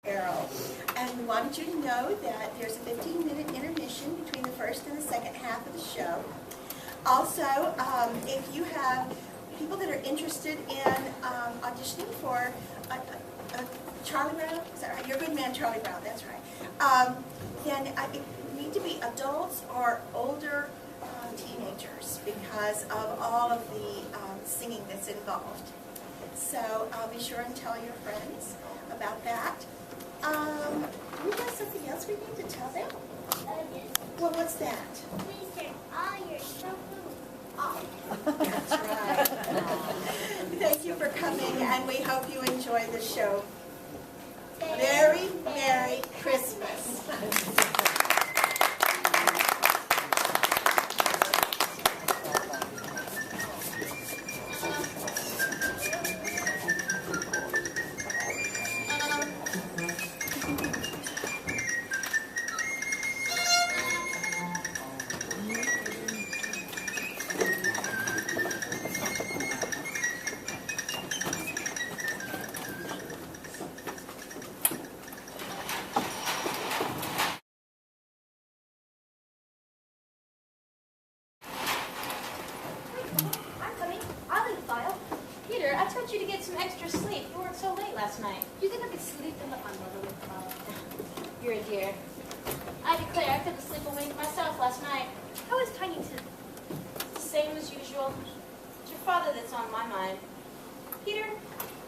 Terrell. And we wanted you to know that there's a 15-minute intermission between the first and the second half of the show. Also, if you have people that are interested in auditioning for Charlie Brown, is that right? You're a good man, Charlie Brown, that's right. Then it need to be adults or older teenagers because of all of the singing that's involved. So be sure and tell your friends about that. Do we have something else we need to tell them? Yes. Well, what's that? Please turn all your cell phones off. That's right. Thank you for coming, and we hope you enjoy the show. Very Merry Christmas. I told you to get some extra sleep. You weren't so late last night. You think I could sleep in the mother with You're a dear. I declare I couldn't sleep a wink myself last night. How is Tiny Tim? Same as usual. It's your father that's on my mind. Peter,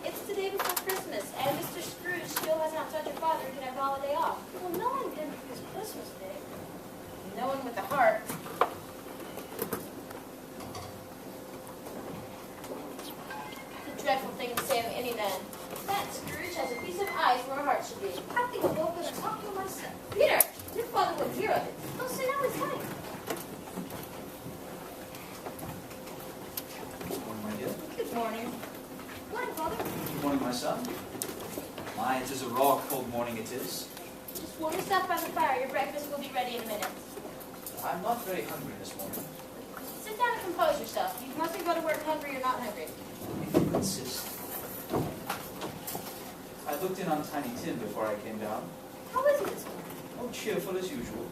it's the day before Christmas, and Mr. Scrooge still has not told your father he can have a holiday off. Well, no one did because Christmas Day. No one with a heart. Dreadful thing to say of any man. That Scrooge has a piece of ice where a heart should be. I think I'll go up and talk to him myself. Peter, your father wouldn't hear of it. Oh, so now he's coming. Good morning, my dear. Good morning. Morning, Father. Good morning, my son. My, it is a raw, cold morning it is. Just warm yourself by the fire. Your breakfast will be ready in a minute. I'm not very hungry this morning. Sit down and compose yourself. You mustn't go to work hungry or not hungry. If you insist. I looked in on Tiny Tim before I came down. How is he this morning? Oh, cheerful as usual.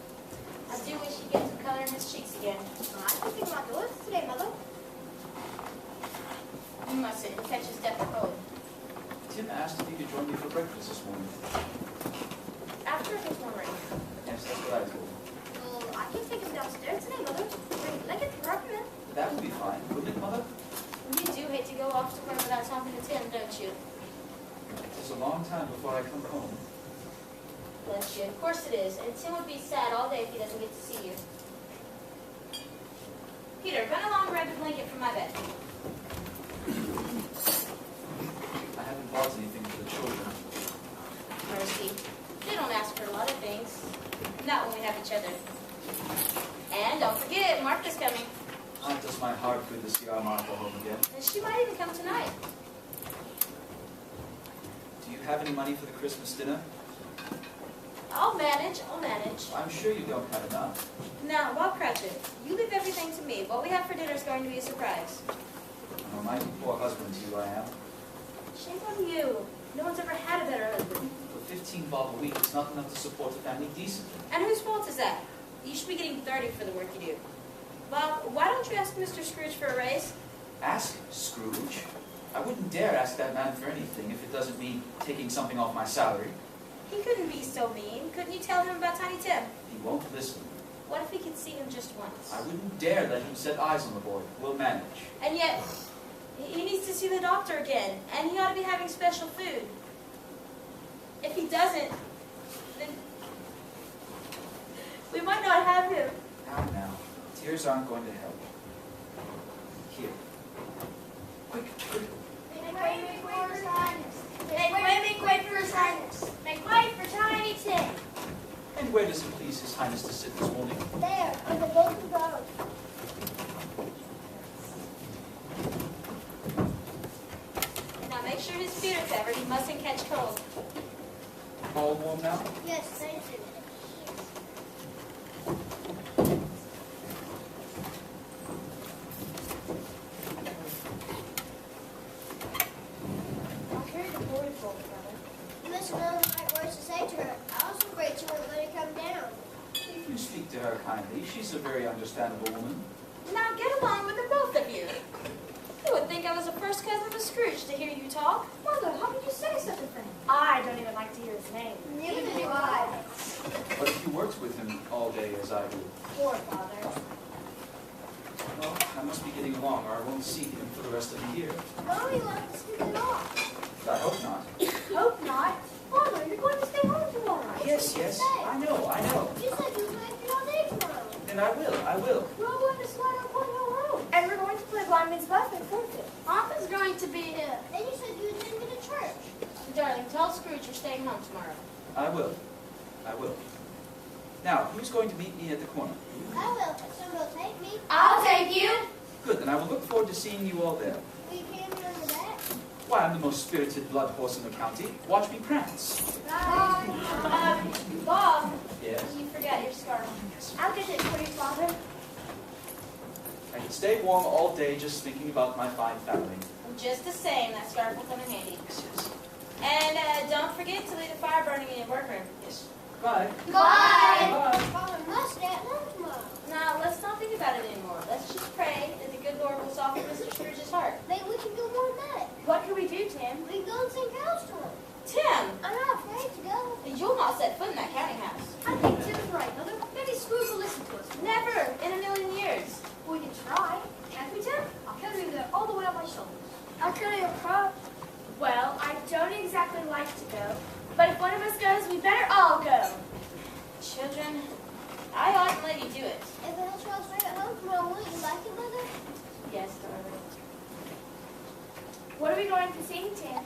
I do wish he'd get some color in his cheeks again. I can think about yours today, Mother. You mustn't. He'll catch his death or cold. Tim asked if he could join me for breakfast this morning. After his memory. Yes, that's what I told him. Well, I can take him downstairs today, Mother. Bring Leggett for argument. That would be fine, wouldn't it, Mother? You do hate to go off to work without talking to Tim, don't you? It's a long time before I come home. Bless you. Of course it is. And Tim would be sad all day if he doesn't get to see you. Peter, run along and grab the blanket from my bed. I haven't bought anything for the children. Mercy. They don't ask for a lot of things. Not when we have each other. And don't forget, Martha's coming. It does my heart good to see our Martha home again. And she might even come tonight. Do you have any money for the Christmas dinner? I'll manage. I'll manage. I'm sure you don't have enough. Now, Bob Cratchit, you leave everything to me. What we have for dinner is going to be a surprise. Oh, my poor husband, who I am. Shame on you. No one's ever had a better husband. For 15 bob a week, it's not enough to support a family decently. And whose fault is that? You should be getting 30 for the work you do. Bob, why don't you ask Mr. Scrooge for a raise? Ask Scrooge? I wouldn't dare ask that man for anything if it doesn't mean taking something off my salary. He couldn't be so mean. Couldn't you tell him about Tiny Tim? He won't listen. What if he could see him just once? I wouldn't dare let him set eyes on the boy. We'll manage. And yet, he needs to see the doctor again, and he ought to be having special food. If he doesn't, then we might not have him. Now. Tears aren't going to help. Here. Quick. Make way for His Highness. Make way for His Highness. Make way for Tiny Tim. And where does it please His Highness to sit this morning? There, on the golden road. Now make sure his feet are covered. He mustn't catch cold. All warm now? Yes, thank you. You must have known the right words to say to her. I was afraid she wouldn't let her come down. If you speak to her kindly, she's a very understandable woman. Now get along with the both of you. You would think I was a first cousin of Scrooge to hear you talk. Mother, how could you say such a thing? I don't even like to hear his name. Neither do I. But if you worked with him all day as I do, Poor father. well, I must be getting along, or I won't see him for the rest of the year. Mommy will have to scoot it off. I hope not. Hope not. Father, you're going to stay home tomorrow. Yes, I know. You said you would make me all day tomorrow. And I will. We're all going to slide on Playhouse Road. And we're going to play Blind Man's Buff and Forfeit. Arthur's going to be here. Then you said you would take me to church. Darling, tell Scrooge you're staying home tomorrow. I will. Now, who's going to meet me at the corner? I will, if someone will take me. I'll take you. Good, then I will look forward to seeing you all there. Will you carry me on the back? Why, I'm the most spirited blood horse in the county. Watch me prance. Bob, Yes? you forgot your scarf. I'll get it for you, Father. I can stay warm all day just thinking about my fine family. Just the same, that scarf will come in handy. Yes. And don't forget to leave the fire burning in your workroom. Yes. Bye. Bye. Father must stay at home tomorrow. Now, let's not think about it anymore. Let's just pray that the good Lord will soften Mr. Scrooge's heart. Maybe we can do more than that. What can we do, Tim? We can go and sing carols to him. Tim, I'm not afraid to go. you'll not set foot in that counting house. I think Tim's right, Mother. Maybe Scrooge will listen to us. Never in a million years. We can try. Can't we, Tim? I'll carry you there all the way on my shoulders. I'll carry your prop. Well, I don't exactly like to go, but if one of us goes, we better all go. Children, I ought to let you do it. If I try to stay at home tomorrow, won't you like it, Mother? Yes, darling. What are we going to sing, Tim?